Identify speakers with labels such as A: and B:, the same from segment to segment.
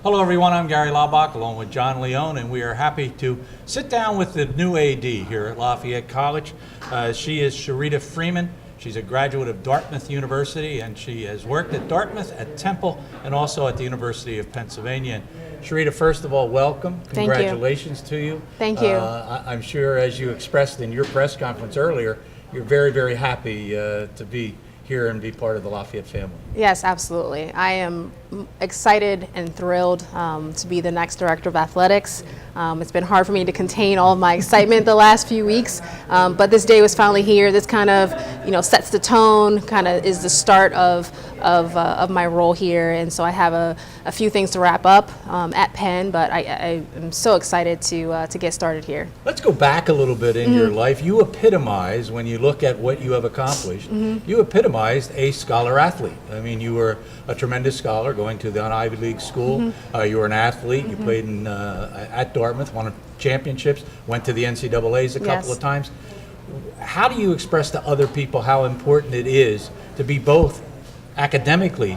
A: Hello everyone, I'm Gary Laubach along with John Leone, and we are happy to sit down with the new AD here at Lafayette College. She is Sherryta Freeman. She's a graduate of Dartmouth University, and she has worked at Dartmouth, at Temple, and also at the University of Pennsylvania. And Sherryta, first of all, welcome. Congratulations to you.
B: Thank you.
A: I'm sure, as you expressed in your press conference earlier, you're very, very happy to be here and be part of the Lafayette family.
B: Yes, absolutely. I am excited and thrilled to be the next director of athletics. It's been hard for me to contain all of my excitement the last few weeks, but this day was finally here. This kind of, sets the tone, kind of is the start of my role here, and so I have a few things to wrap up at Penn, but I am so excited to get started here.
A: Let's go back a little bit in your life. You epitomize, when you look at what you have accomplished, you epitomized a scholar athlete. I mean, you were a tremendous scholar going to the Ivy League school. You were an athlete. You played at Dartmouth, won championships, went to the NCAAs a couple of times. How do you express to other people how important it is to be both academically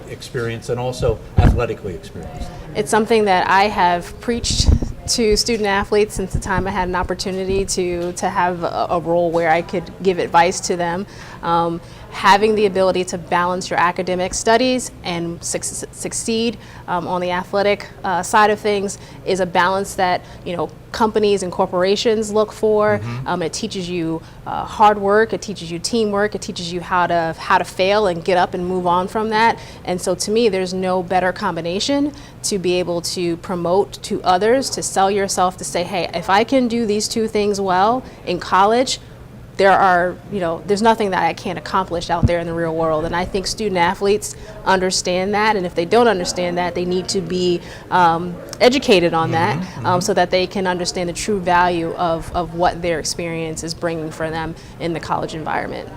A: experienced and also athletically experienced?
B: It's something that I have preached to student athletes since the time I had an opportunity to have a role where I could give advice to them. Having the ability to balance your academic studies and succeed on the athletic side of things is a balance that companies and corporations look for. It teaches you hard work, it teaches you teamwork, it teaches you how to fail and get up and move on from that. And so to me, there's no better combination to be able to promote to others, to sell yourself, to say, hey, if I can do these two things well in college, there's nothing that I can't accomplish out there in the real world. And I think student athletes understand that, and if they don't understand that, they need to be educated on that so that they can understand the true value of what their experience is bringing for them in the college environment.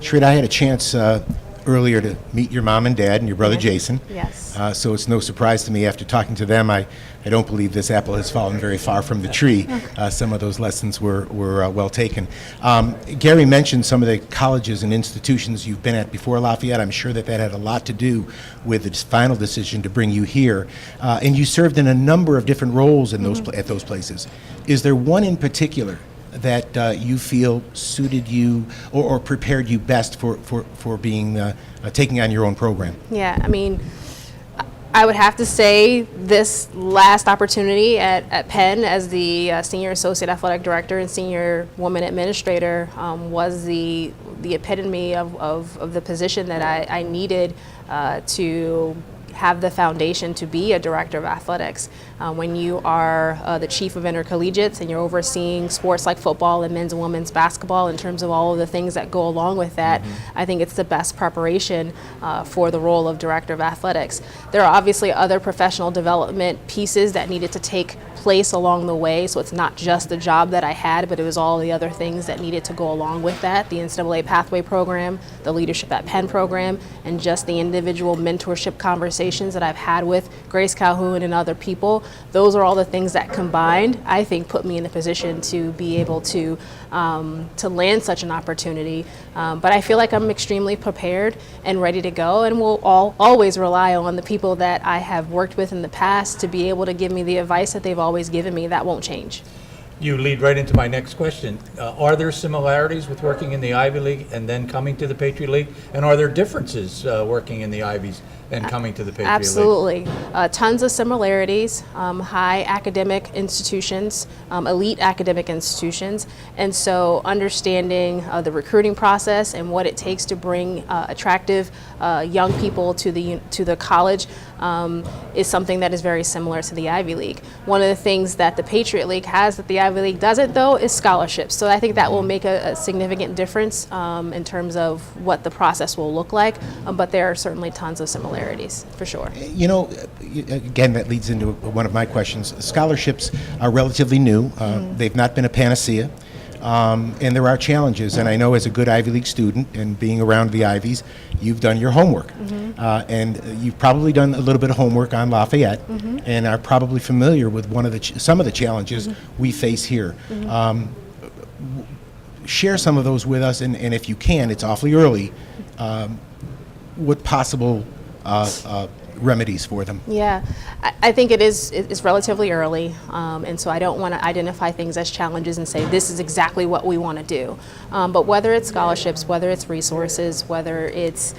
C: Sherryta, I had a chance earlier to meet your mom and dad and your brother Jason.
B: Yes.
C: So it's no surprise to me after talking to them. I don't believe this apple has fallen very far from the tree. Some of those lessons were well taken. Gary mentioned some of the colleges and institutions you've been at before Lafayette. I'm sure that had a lot to do with the final decision to bring you here. And you served in a number of different roles in at those places. Is there one in particular that you feel suited you or prepared you best for being taking on your own program?
B: Yeah, I mean, I would have to say this last opportunity at Penn as the Senior Associate Athletic Director and Senior Woman Administrator was the epitome of the position that I needed to have the foundation to be a director of athletics. When you are the chief of intercollegiates and you're overseeing sports like football and men's and women's basketball in terms of all of the things that go along with that, I think it's the best preparation for the role of director of athletics. There are obviously other professional development pieces that needed to take place along the way, so it's not just the job that I had, but it was all the other things that needed to go along with that, the NCAA Pathway Program, the Leadership at Penn program, and just the individual mentorship conversations that I've had with Grace Calhoun and other people. Those are all the things that combined, I think, put me in a position to be able to land such an opportunity. But I feel like I'm extremely prepared and ready to go, and will always rely on the people that I have worked with in the past to be able to give me the advice that they've always given me. That won't change.
A: You lead right into my next question. Are there similarities with working in the Ivy League and then coming to the Patriot League? And are there differences working in the Ivies and coming to the Patriot League?
B: Absolutely. Tons of similarities. High academic institutions, elite academic institutions. And so understanding the recruiting process and what it takes to bring attractive young people to the college is something that is very similar to the Ivy League. One of the things that the Patriot League has that the Ivy League doesn't, though, is scholarships. So I think that will make a significant difference in terms of what the process will look like, but there are certainly tons of similarities, for sure.
C: Again, that leads into one of my questions. Scholarships are relatively new. They've not been a panacea. And there are challenges, and I know as a good Ivy League student and being around the Ivies, you've done your homework. And you've probably done a little bit of homework on Lafayette and are probably familiar with some of the challenges we face here. Share some of those with us, and if you can, it's awfully early, what possible remedies for them?
B: Yeah, I think it's relatively early, and so I don't want to identify things as challenges and say this is exactly what we want to do. But whether it's scholarships, whether it's resources, whether it's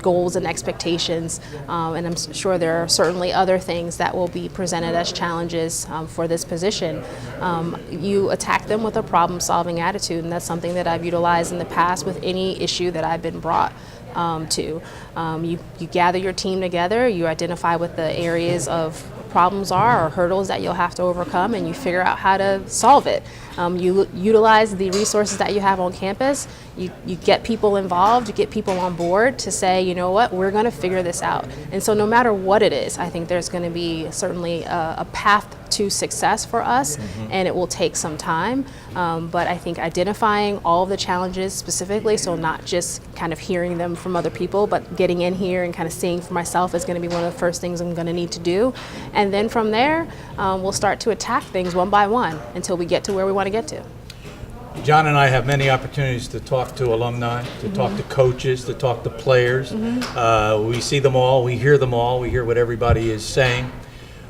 B: goals and expectations, and I'm sure there are certainly other things that will be presented as challenges for this position. You attack them with a problem-solving attitude, and that's something that I've utilized in the past with any issue that I've been brought to. You gather your team together, you identify what the areas of problems are or hurdles that you'll have to overcome, and you figure out how to solve it. You utilize the resources that you have on campus, you get people involved, you get people on board to say, you know what, we're going to figure this out. And so no matter what it is, I think there's going to be certainly a path to success for us, and it will take some time. But I think identifying all of the challenges specifically, so not just kind of hearing them from other people, but getting in here and kind of seeing for myself is going to be one of the first things I'm going to need to do. And then from there, we'll start to attack things one by one until we get to where we want to get to.
A: John and I have many opportunities to talk to alumni, to talk to coaches, to talk to players. We see them all, we hear them all, we hear what everybody is saying.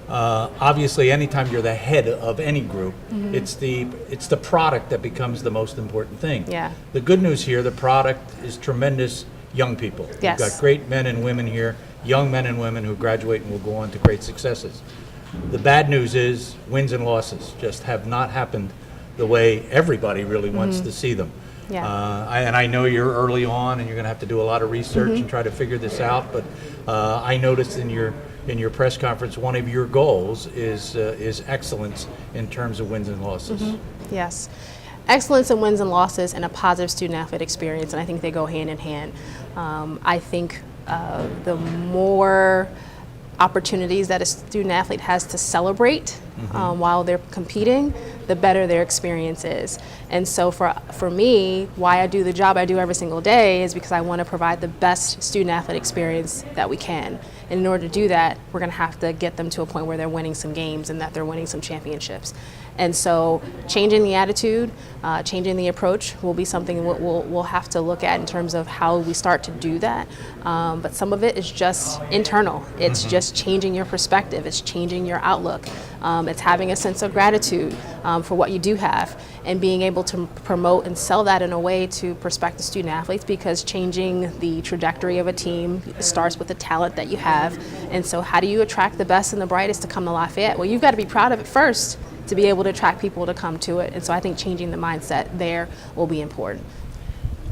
A: Obviously, anytime you're the head of any group, it's the product that becomes the most important thing.
B: Yeah.
A: The good news here, the product is tremendous young people.
B: Yes.
A: You've got great men and women here, young men and women who graduate and will go on to great successes. The bad news is wins and losses just have not happened the way everybody really wants to see them.
B: Yeah.
A: And I know you're early on and you're going to have to do a lot of research and try to figure this out, but I noticed in your press conference one of your goals is excellence in terms of wins and losses.
B: Yes. Excellence in wins and losses and a positive student-athlete experience, and I think they go hand in hand. I think the more opportunities that a student-athlete has to celebrate while they're competing, the better their experience is. And so for me, why I do the job I do every single day is because I want to provide the best student-athlete experience that we can. And in order to do that, we're going to have to get them to a point where they're winning some games and that they're winning some championships. And so changing the attitude, changing the approach will be something we'll have to look at in terms of how we start to do that. But some of it is just internal. It's just changing your perspective. It's changing your outlook. It's having a sense of gratitude for what you do have and being able to promote and sell that in a way to prospective student athletes, because changing the trajectory of a team starts with the talent that you have. And so how do you attract the best and the brightest to come to Lafayette? Well, you've got to be proud of it first to be able to attract people to come to it. And so I think changing the mindset there will be important.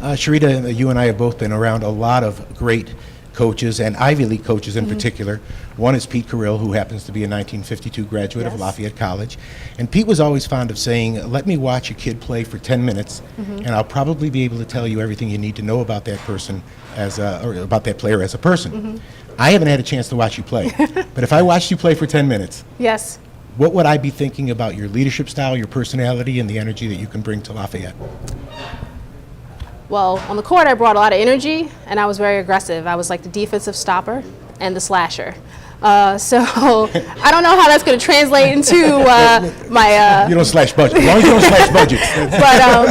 C: Sherryta, you and I have both been around a lot of great coaches and Ivy League coaches in particular. One is Pete Carrill, who happens to be a 1952 graduate of Lafayette College. And Pete was always fond of saying, let me watch a kid play for 10 minutes and I'll probably be able to tell you everything you need to know about that person or about that player as a person. I haven't had a chance to watch you play, but if I watched you play for 10 minutes,
B: Yes.
C: what would I be thinking about your leadership style, your personality, and the energy that you can bring to Lafayette?
B: Well, on the court, I brought a lot of energy, and I was very aggressive. I was like the defensive stopper and the slasher. So I don't know how that's going to translate into my.
C: You don't slash budget. As long as you don't slash budget.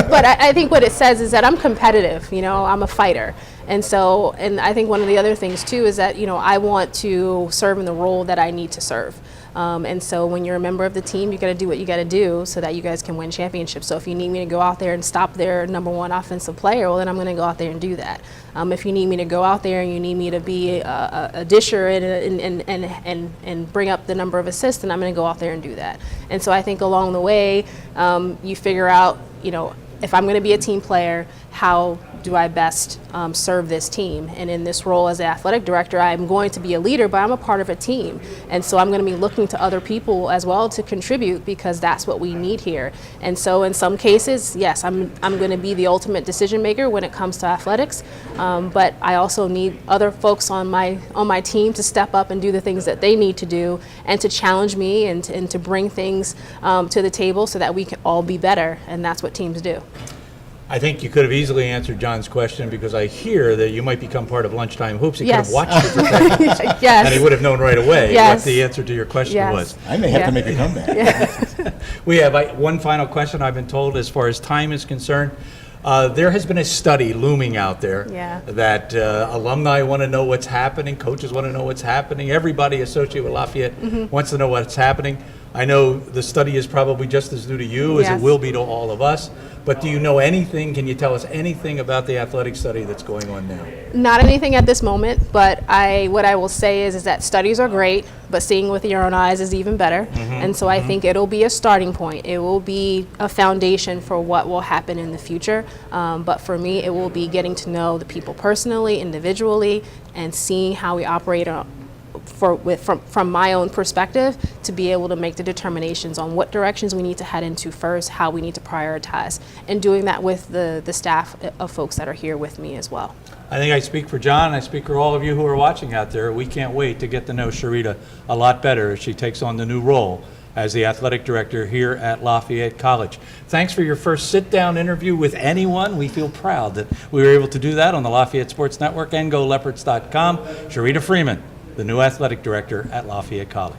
B: But I think what it says is that I'm competitive. You know, I'm a fighter. And so, and I think one of the other things too is that, you know, I want to serve in the role that I need to serve. And so when you're a member of the team, you got to do what you got to do so that you guys can win championships. So if you need me to go out there and stop their number one offensive player, well, then I'm going to go out there and do that. If you need me to go out there and you need me to be a disher and bring up the number of assists, then I'm going to go out there and do that. And so I think along the way, you figure out, you know, if I'm going to be a team player, how do I best serve this team? And in this role as the athletic director, I'm going to be a leader, but I'm a part of a team. And so I'm going to be looking to other people as well to contribute, because that's what we need here. And so in some cases, yes, I'm going to be the ultimate decision maker when it comes to athletics, but I also need other folks on my team to step up and do the things that they need to do and to challenge me and to bring things to the table so that we can all be better. And that's what teams do.
A: I think you could have easily answered John's question, because I hear that you might become part of Lunchtime Hoops. He could have watched it for 10 minutes,
B: Yes.
A: and he would have known right away
B: Yes.
A: what the answer to your question
B: Yes.
A: was.
C: I may have to make a comeback.
A: We have one final question I've been told as far as time is concerned. There has been a study looming out there
B: Yeah.
A: that alumni want to know what's happening, coaches want to know what's happening, everybody associated with Lafayette wants to know what's happening. I know the study is probably just as new to you as
B: Yes.
A: it will be to all of us, but do you know anything, can you tell us anything about the athletic study that's going on now?
B: Not anything at this moment, but what I will say is that studies are great, but seeing with your own eyes is even better. And so I think it'll be a starting point. It will be a foundation for what will happen in the future. But for me, it will be getting to know the people personally, individually, and seeing how we operate from my own perspective to be able to make the determinations on what directions we need to head into first, how we need to prioritize, and doing that with the staff of folks that are here with me as well.
A: I think I speak for John, I speak for all of you who are watching out there. We can't wait to get to know Sherryta a lot better as she takes on the new role as the athletic director here at Lafayette College. Thanks for your first sit-down interview with anyone. We feel proud that we were able to do that on the Lafayette Sports Network and GoLeopards.com. Sherryta Freeman, the new athletic director at Lafayette College.